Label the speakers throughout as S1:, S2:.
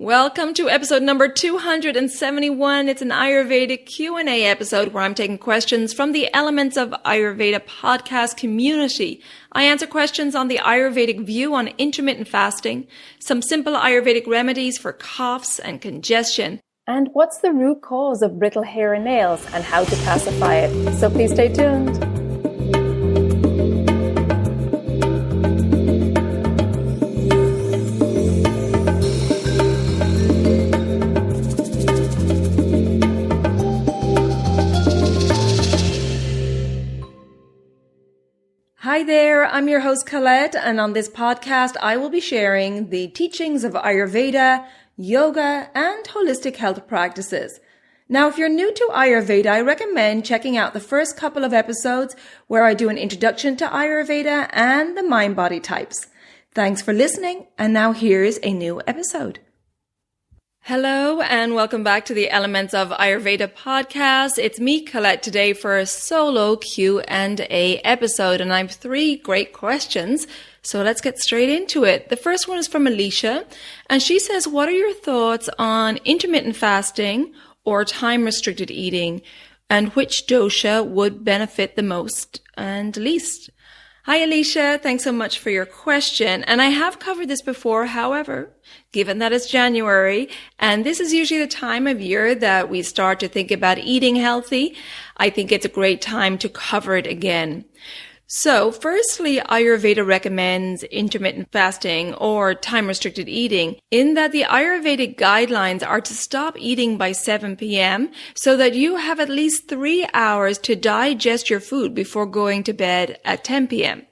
S1: Welcome to episode number 271. It's an Ayurvedic Q&A episode where I'm taking questions from the Elements of Ayurveda Podcast community. I answer questions on the Ayurvedic view on intermittent fasting, some simple Ayurvedic remedies for coughs and congestion,
S2: and what's the root cause of brittle hair and nails and how to pacify it. So please stay tuned.
S1: Hi there, I'm your host Colette, and on this podcast I will be sharing the teachings of Ayurveda, yoga, and holistic health practices. Now, if you're new to Ayurveda, I recommend checking out the first couple of episodes where I do an introduction to Ayurveda and the mind-body types. Thanks for listening, and now here's a new episode. Hello and welcome back to the Elements of Ayurveda Podcast. It's me, Colette, today for a solo Q&A episode, and I have 3 great questions. So let's get straight into it. The first one is from Alicia, and she says, what are your thoughts on intermittent fasting or time-restricted eating, and which dosha would benefit the most and least? Hi, Alicia. Thanks so much for your question. And I have covered this before. However, given that it's January, and this is usually the time of year that we start to think about eating healthy, I think it's a great time to cover it again. So firstly, Ayurveda recommends intermittent fasting or time-restricted eating in that the Ayurvedic guidelines are to stop eating by 7 p.m. so that you have at least 3 hours to digest your food before going to bed at 10 p.m.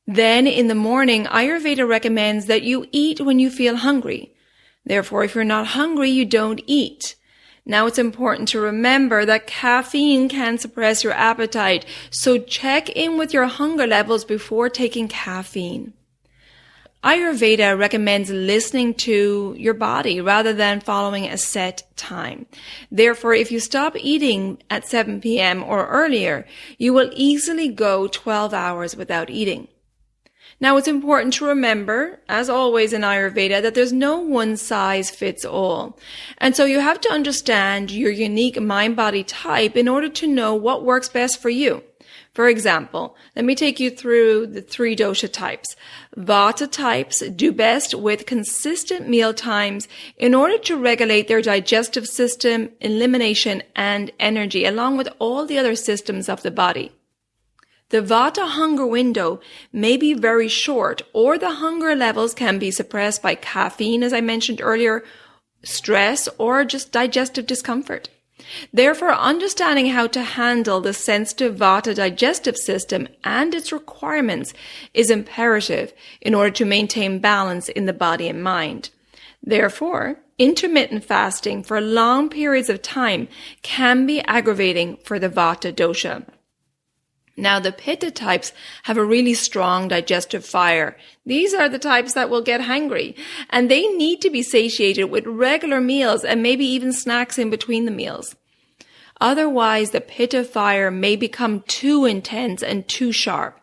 S1: Then in the morning, Ayurveda recommends that you eat when you feel hungry. Therefore, if you're not hungry, you don't eat. Now, it's important to remember that caffeine can suppress your appetite, so check in with your hunger levels before taking caffeine. Ayurveda recommends listening to your body rather than following a set time. Therefore, if you stop eating at 7 p.m. or earlier, you will easily go 12 hours without eating. Now, it's important to remember, as always in Ayurveda, that there's no one size fits all. And so you have to understand your unique mind-body type in order to know what works best for you. For example, let me take you through the 3 dosha types. Vata types do best with consistent meal times in order to regulate their digestive system, elimination, and energy, along with all the other systems of the body. The Vata hunger window may be very short, or the hunger levels can be suppressed by caffeine, as I mentioned earlier, stress, or just digestive discomfort. Therefore, understanding how to handle the sensitive Vata digestive system and its requirements is imperative in order to maintain balance in the body and mind. Therefore, intermittent fasting for long periods of time can be aggravating for the Vata dosha. Now, the Pitta types have a really strong digestive fire. These are the types that will get hangry, and they need to be satiated with regular meals and maybe even snacks in between the meals. Otherwise, the Pitta fire may become too intense and too sharp.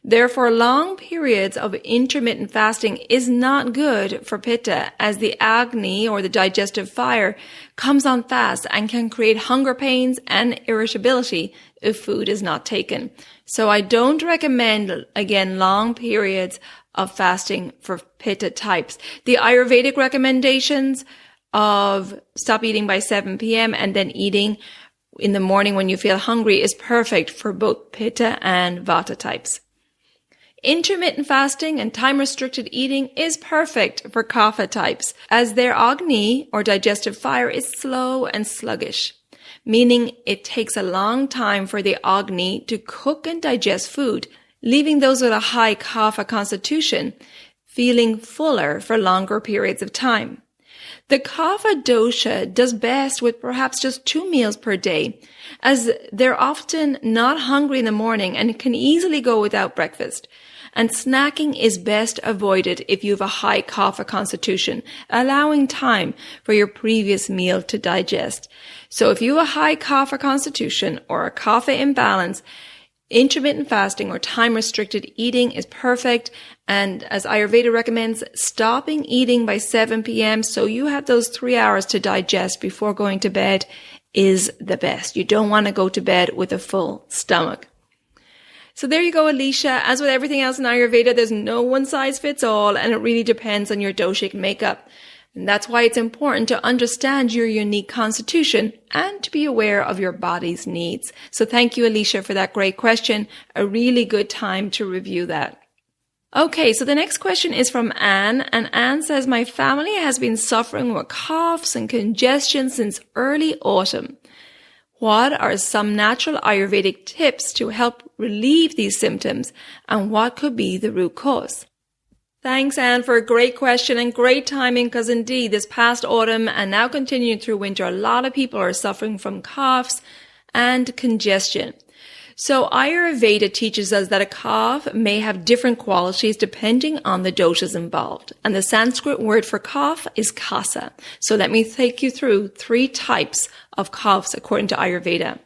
S1: Therefore, long periods of intermittent fasting is not good for Pitta, as the Agni, or the digestive fire, comes on fast and can create hunger pains and irritability if food is not taken. So I don't recommend, again, long periods of fasting for Pitta types. The Ayurvedic recommendations of stop eating by 7 p.m. and then eating in the morning when you feel hungry is perfect for both Pitta and Vata types. Intermittent fasting and time-restricted eating is perfect for Kapha types, as their Agni, or digestive fire, is slow and sluggish, meaning it takes a long time for the Agni to cook and digest food, leaving those with a high Kapha constitution feeling fuller for longer periods of time. The Kapha dosha does best with perhaps just 2 meals per day, as they're often not hungry in the morning and can easily go without breakfast. And snacking is best avoided if you have a high Kapha constitution, allowing time for your previous meal to digest. So if you have a high Kapha constitution or a Kapha imbalance, intermittent fasting or time-restricted eating is perfect. And as Ayurveda recommends, stopping eating by 7 p.m. so you have those 3 hours to digest before going to bed is the best. You don't want to go to bed with a full stomach. So there you go, Alicia. As with everything else in Ayurveda, there's no one size fits all, and it really depends on your doshic makeup. And that's why it's important to understand your unique constitution and to be aware of your body's needs. So thank you, Alicia, for that great question. A really good time to review that. Okay, so the next question is from Anne, and Anne says, my family has been suffering with coughs and congestion since early autumn. What are some natural Ayurvedic tips to help relieve these symptoms, and what could be the root cause? Thanks, Anne, for a great question and great timing, because indeed this past autumn and now continuing through winter, a lot of people are suffering from coughs and congestion. So Ayurveda teaches us that a cough may have different qualities depending on the doshas involved. And the Sanskrit word for cough is kasa. So let me take you through 3 types of coughs according to Ayurveda.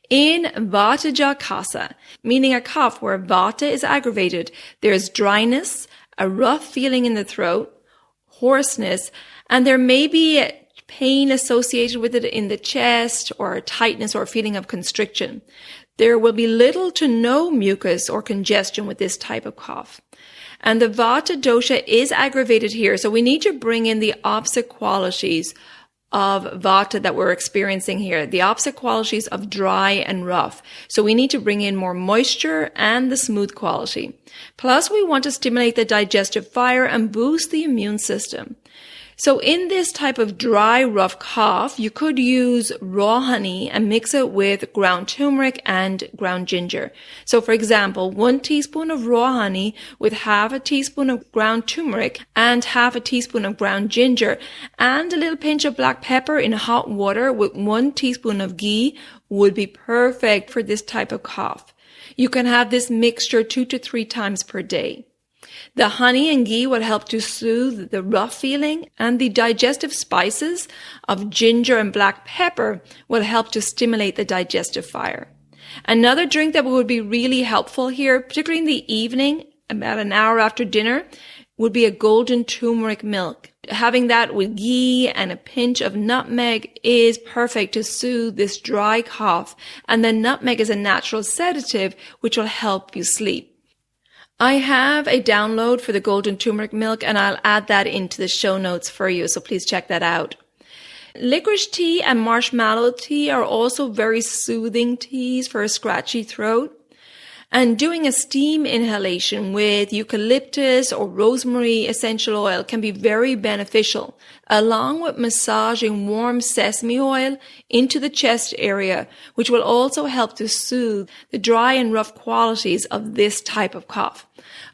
S1: In Vataja kasa, meaning a cough where Vata is aggravated, there's dryness, a rough feeling in the throat, hoarseness, and there may be pain associated with it in the chest or tightness or a feeling of constriction. There will be little to no mucus or congestion with this type of cough. And the Vata dosha is aggravated here, so we need to bring in the opposite qualities of Vata that we're experiencing here, the opposite qualities of dry and rough. So we need to bring in more moisture and the smooth quality. Plus, we want to stimulate the digestive fire and boost the immune system. So in this type of dry, rough cough, you could use raw honey and mix it with ground turmeric and ground ginger. So for example, 1 teaspoon of raw honey with half a teaspoon of ground turmeric and half a teaspoon of ground ginger and a little pinch of black pepper in hot water with 1 teaspoon of ghee would be perfect for this type of cough. You can have this mixture 2 to 3 times per day. The honey and ghee will help to soothe the rough feeling, and the digestive spices of ginger and black pepper will help to stimulate the digestive fire. Another drink that would be really helpful here, particularly in the evening, about an hour after dinner, would be a golden turmeric milk. Having that with ghee and a pinch of nutmeg is perfect to soothe this dry cough, and the nutmeg is a natural sedative which will help you sleep. I have a download for the golden turmeric milk, and I'll add that into the show notes for you, so please check that out. Licorice tea and marshmallow tea are also very soothing teas for a scratchy throat. And doing a steam inhalation with eucalyptus or rosemary essential oil can be very beneficial, along with massaging warm sesame oil into the chest area, which will also help to soothe the dry and rough qualities of this type of cough.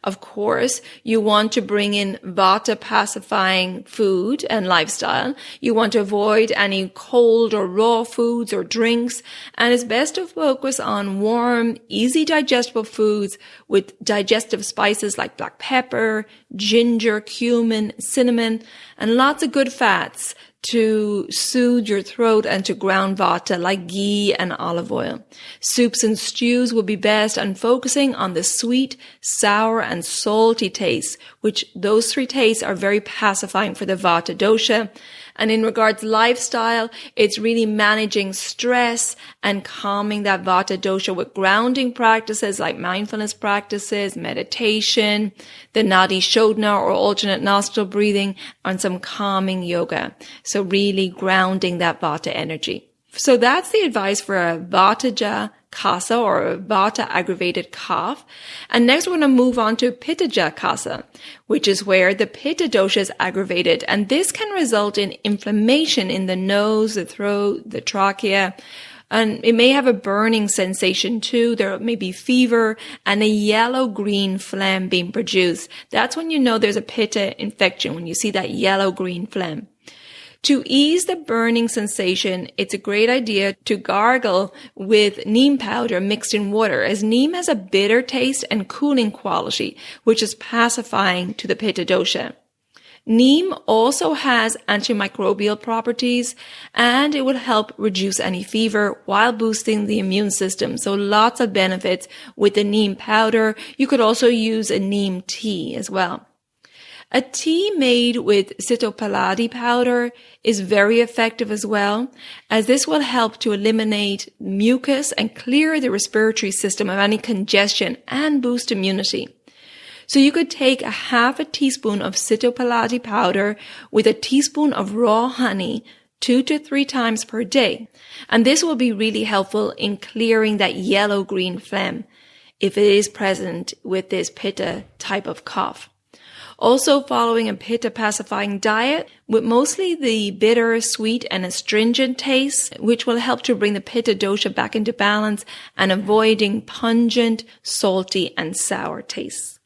S1: Of course, you want to bring in Vata pacifying food and lifestyle. You want to avoid any cold or raw foods or drinks, and it's best to focus on warm, easy digestible foods with digestive spices like black pepper, ginger, cumin, cinnamon, and lots of good fats to soothe your throat and to ground Vata like ghee and olive oil. Soups and stews will be best on focusing on the sweet, sour, and salty tastes, which those 3 tastes are very pacifying for the Vata dosha. And in regards to lifestyle, it's really managing stress and calming that Vata dosha with grounding practices like mindfulness practices, meditation, the Nadi Shodhana or alternate nostril breathing, and some calming yoga. So really grounding that Vata energy. So that's the advice for a Vataja Kasa or a Vata aggravated cough. And next we're going to move on to Pittaja Kasa, which is where the Pitta dosha is aggravated. And this can result in inflammation in the nose, the throat, the trachea. And it may have a burning sensation too. There may be fever and a yellow-green phlegm being produced. That's when you know there's a Pitta infection, when you see that yellow-green phlegm. To ease the burning sensation, it's a great idea to gargle with neem powder mixed in water, as neem has a bitter taste and cooling quality, which is pacifying to the Pitta dosha. Neem also has antimicrobial properties, and it will help reduce any fever while boosting the immune system. So lots of benefits with the neem powder. You could also use a neem tea as well. A tea made with sitopaladi powder is very effective as well, as this will help to eliminate mucus and clear the respiratory system of any congestion and boost immunity. So you could take a half a teaspoon of sitopaladi powder with a teaspoon of raw honey 2 to 3 times per day. And this will be really helpful in clearing that yellow-green phlegm if it is present with this pitta type of cough. Also following a pitta pacifying diet with mostly the bitter, sweet, and astringent taste, which will help to bring the pitta dosha back into balance and avoiding pungent, salty, and sour tastes.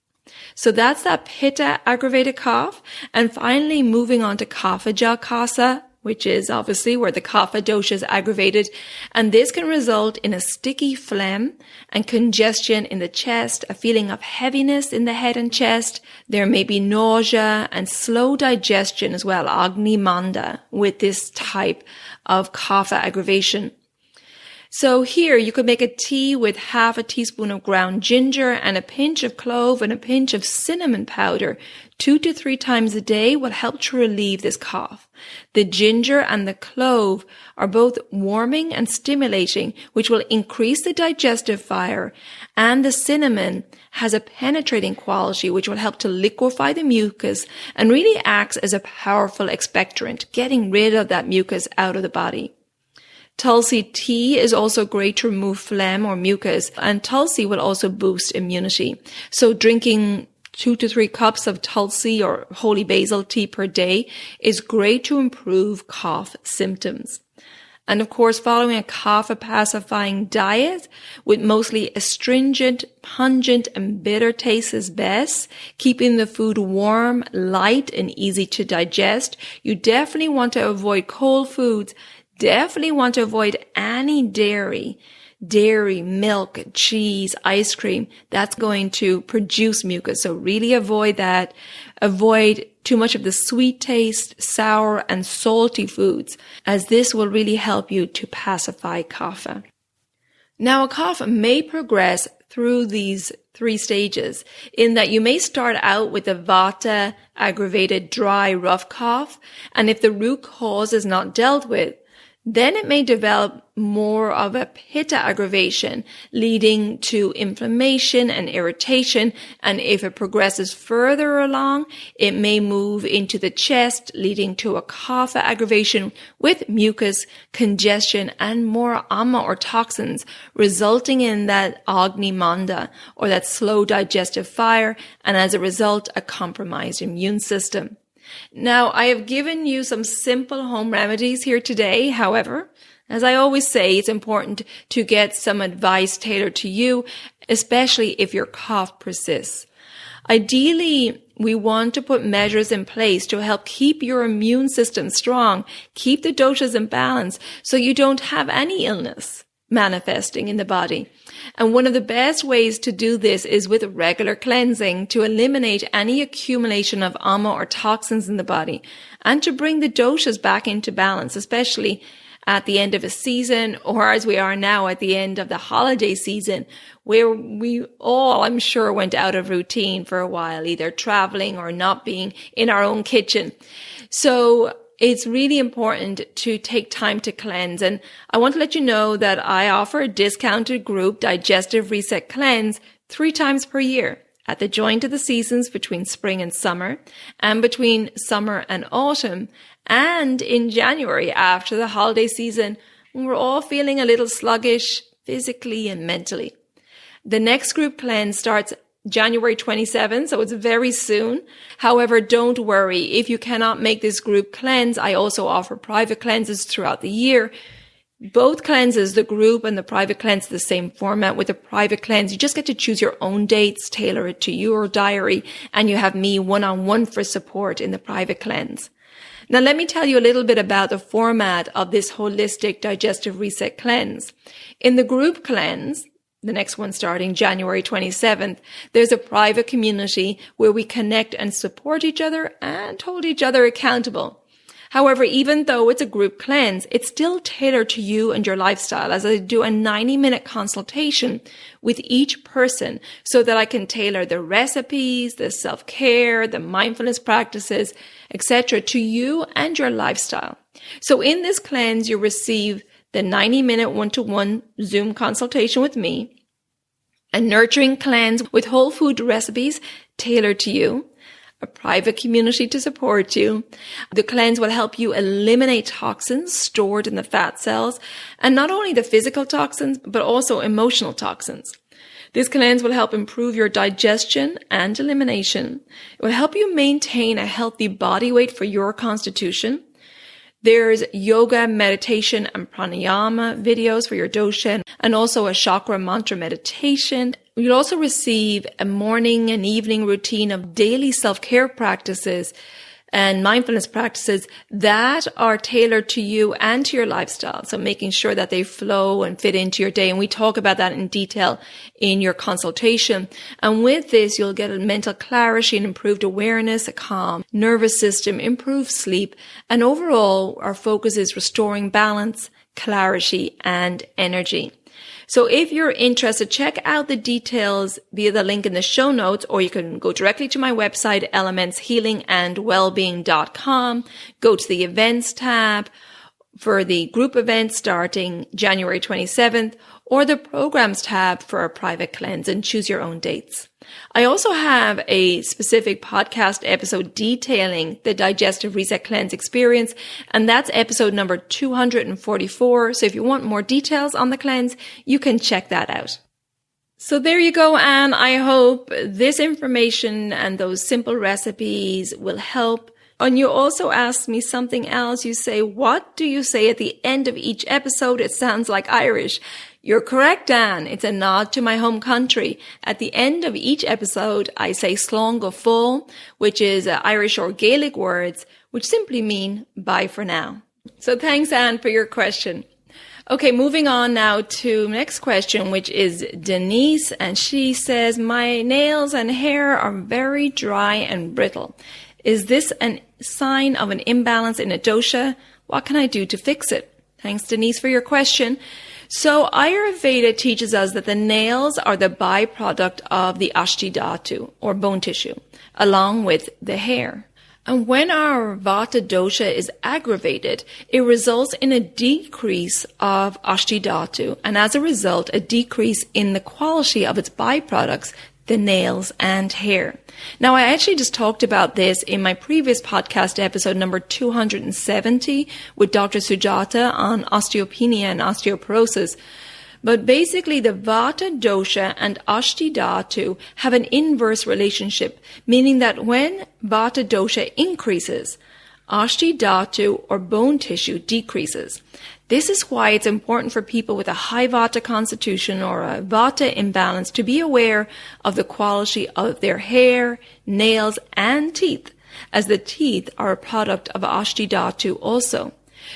S1: So that's that pitta aggravated cough. And finally, moving on to kapha kasa, which is obviously where the kapha dosha is aggravated. And this can result in a sticky phlegm and congestion in the chest, a feeling of heaviness in the head and chest. There may be nausea and slow digestion as well, agni manda, with this type of kapha aggravation. So here you could make a tea with half a teaspoon of ground ginger and a pinch of clove and a pinch of cinnamon powder 2 to 3 times a day will help to relieve this cough. The ginger and the clove are both warming and stimulating, which will increase the digestive fire, and the cinnamon has a penetrating quality which will help to liquefy the mucus and really acts as a powerful expectorant, getting rid of that mucus out of the body. Tulsi tea is also great to remove phlegm or mucus, and Tulsi will also boost immunity. So drinking 2 to 3 cups of Tulsi or holy basil tea per day is great to improve cough symptoms. And of course, following a kapha pacifying diet with mostly astringent, pungent, and bitter taste is best, keeping the food warm, light, and easy to digest. You definitely want to avoid cold foods. Definitely want to avoid any dairy, milk, cheese, ice cream. That's going to produce mucus. So really avoid that. Avoid too much of the sweet taste, sour, and salty foods, as this will really help you to pacify kapha. Now, a cough may progress through these 3 stages in that you may start out with a vata aggravated dry rough cough, and if the root cause is not dealt with, then it may develop more of a pitta aggravation, leading to inflammation and irritation. And if it progresses further along, it may move into the chest, leading to a kapha aggravation with mucus, congestion, and more amma or toxins, resulting in that agni manda or that slow digestive fire, and as a result, a compromised immune system. Now, I have given you some simple home remedies here today. However, as I always say, it's important to get some advice tailored to you, especially if your cough persists. Ideally, we want to put measures in place to help keep your immune system strong, keep the doshas in balance so you don't have any illness manifesting in the body. And one of the best ways to do this is with regular cleansing to eliminate any accumulation of amma or toxins in the body and to bring the doshas back into balance, especially at the end of a season, or as we are now at the end of the holiday season, where we all, I'm sure, went out of routine for a while, either traveling or not being in our own kitchen. So it's really important to take time to cleanse. And I want to let you know that I offer a discounted group Digestive Reset Cleanse 3 times per year at the joint of the seasons between spring and summer, and between summer and autumn, and in January after the holiday season, when we're all feeling a little sluggish physically and mentally. The next group cleanse starts January 27th, so it's very soon. However, don't worry. If you cannot make this group cleanse, I also offer private cleanses throughout the year. Both cleanses, the group and the private cleanse, the same format. With the private cleanse, you just get to choose your own dates, tailor it to your diary, and you have me one-on-one for support in the private cleanse. Now, let me tell you a little bit about the format of this holistic digestive reset cleanse. In the group cleanse, the next one starting January 27th, there's a private community where we connect and support each other and hold each other accountable. However, even though it's a group cleanse, it's still tailored to you and your lifestyle, as I do a 90-minute consultation with each person so that I can tailor the recipes, the self-care, the mindfulness practices, etc. to you and your lifestyle. So in this cleanse, you receive the 90-minute one-to-one Zoom consultation with me, a nurturing cleanse with whole food recipes tailored to you, a private community to support you. The cleanse will help you eliminate toxins stored in the fat cells, and not only the physical toxins, but also emotional toxins. This cleanse will help improve your digestion and elimination. It will help you maintain a healthy body weight for your constitution. There's yoga, meditation, and pranayama videos for your dosha, and also a chakra mantra meditation. You'll also receive a morning and evening routine of daily self-care practices and mindfulness practices that are tailored to you and to your lifestyle. So making sure that they flow and fit into your day. And we talk about that in detail in your consultation. And with this, you'll get a mental clarity and improved awareness, a calm nervous system, improved sleep. And overall, our focus is restoring balance, clarity, and energy. So if you're interested, check out the details via the link in the show notes, or you can go directly to my website, elementshealingandwellbeing.com. Go to the events tab for the group event starting January 27th, or the programs tab for a private cleanse, and choose your own dates. I also have a specific podcast episode detailing the Digestive Reset Cleanse experience, and that's episode number 244. So if you want more details on the cleanse, you can check that out. So there you go, Anne. I hope this information and those simple recipes will help. And you also asked me something else. You say, what do you say at the end of each episode? It sounds like Irish. You're correct, Anne. It's a nod to my home country. At the end of each episode, I say slán go fóill, which is Irish or Gaelic words, which simply mean bye for now. So thanks, Anne, for your question. Okay, moving on now to next question, which is Denise. And she says, my nails and hair are very dry and brittle. Is this a sign of an imbalance in a dosha? What can I do to fix it? Thanks, Denise, for your question. So Ayurveda teaches us that the nails are the byproduct of the Ashti Dhatu, or bone tissue, along with the hair. And when our Vata dosha is aggravated, it results in a decrease of Ashti Dhatu, and as a result, a decrease in the quality of its byproducts, the nails and hair. Now, I actually just talked about this in my previous podcast episode number 270 with Dr. Sujata on osteopenia and osteoporosis. But basically, the Vata dosha and Ashti Dhatu have an inverse relationship, meaning that when Vata dosha increases, Ashti Dhatu or bone tissue decreases. This is why it's important for people with a high Vata constitution or a Vata imbalance to be aware of the quality of their hair, nails, and teeth, as the teeth are a product of Ashti Dhatu also.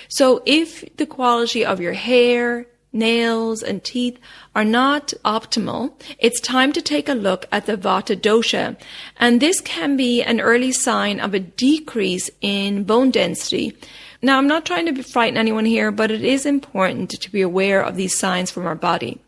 S1: So if the quality of your hair, nails, and teeth are not optimal, it's time to take a look at the Vata dosha. And this can be an early sign of a decrease in bone density. Now, I'm not trying to frighten anyone here, but it is important to be aware of these signs from our body.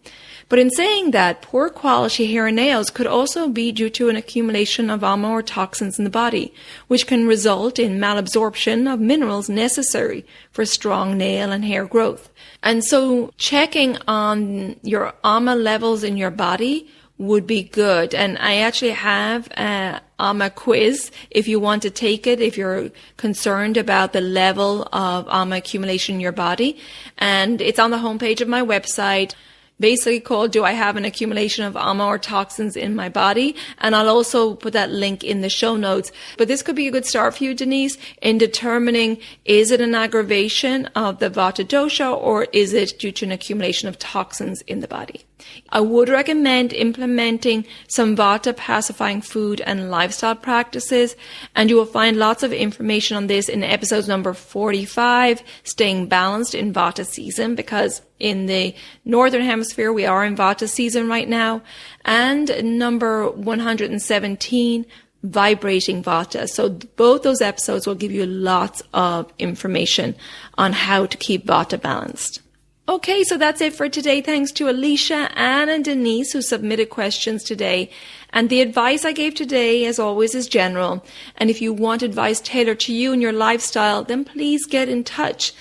S1: But in saying that, poor quality hair and nails could also be due to an accumulation of ama or toxins in the body, which can result in malabsorption of minerals necessary for strong nail and hair growth. And so checking on your ama levels in your body would be good. And I actually have an ama quiz if you want to take it, if you're concerned about the level of ama accumulation in your body. And it's on the homepage of my website, basically called, do I have an accumulation of ama or toxins in my body? And I'll also put that link in the show notes. But this could be a good start for you, Denise, in determining, is it an aggravation of the Vata dosha or is it due to an accumulation of toxins in the body? I would recommend implementing some Vata pacifying food and lifestyle practices, and you will find lots of information on this in episode number 45, Staying Balanced in Vata Season, because in the Northern Hemisphere we are in Vata season right now, and number 117, Vibrating Vata. So both those episodes will give you lots of information on how to keep Vata balanced. Okay, so that's it for today. Thanks to Alicia, Anne, and Denise who submitted questions today. And the advice I gave today, as always, is general. And if you want advice tailored to you and your lifestyle, then please get in touch.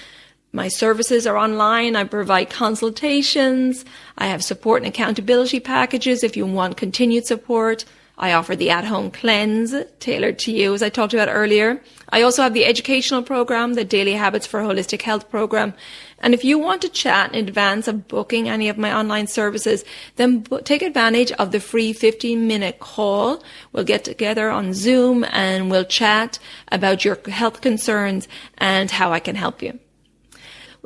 S1: My services are online. I provide consultations. I have support and accountability packages if you want continued support. I offer the at-home cleanse tailored to you, as I talked about earlier. I also have the educational program, the Daily Habits for Holistic Health program. And if you want to chat in advance of booking any of my online services, then take advantage of the free 15-minute call. We'll get together on Zoom and we'll chat about your health concerns and how I can help you.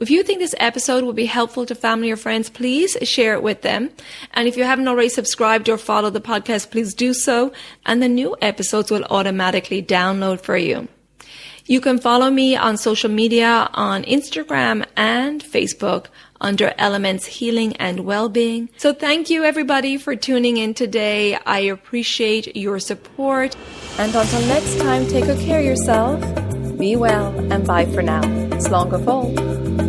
S1: If you think this episode will be helpful to family or friends, please share it with them. And if you haven't already subscribed or followed the podcast, please do so. And the new episodes will automatically download for you. You can follow me on social media on Instagram and Facebook under Elements Healing and Wellbeing. So thank you everybody for tuning in today. I appreciate your support.
S2: And until next time, take good care of yourself, be well, and bye for now. Slán go fóill.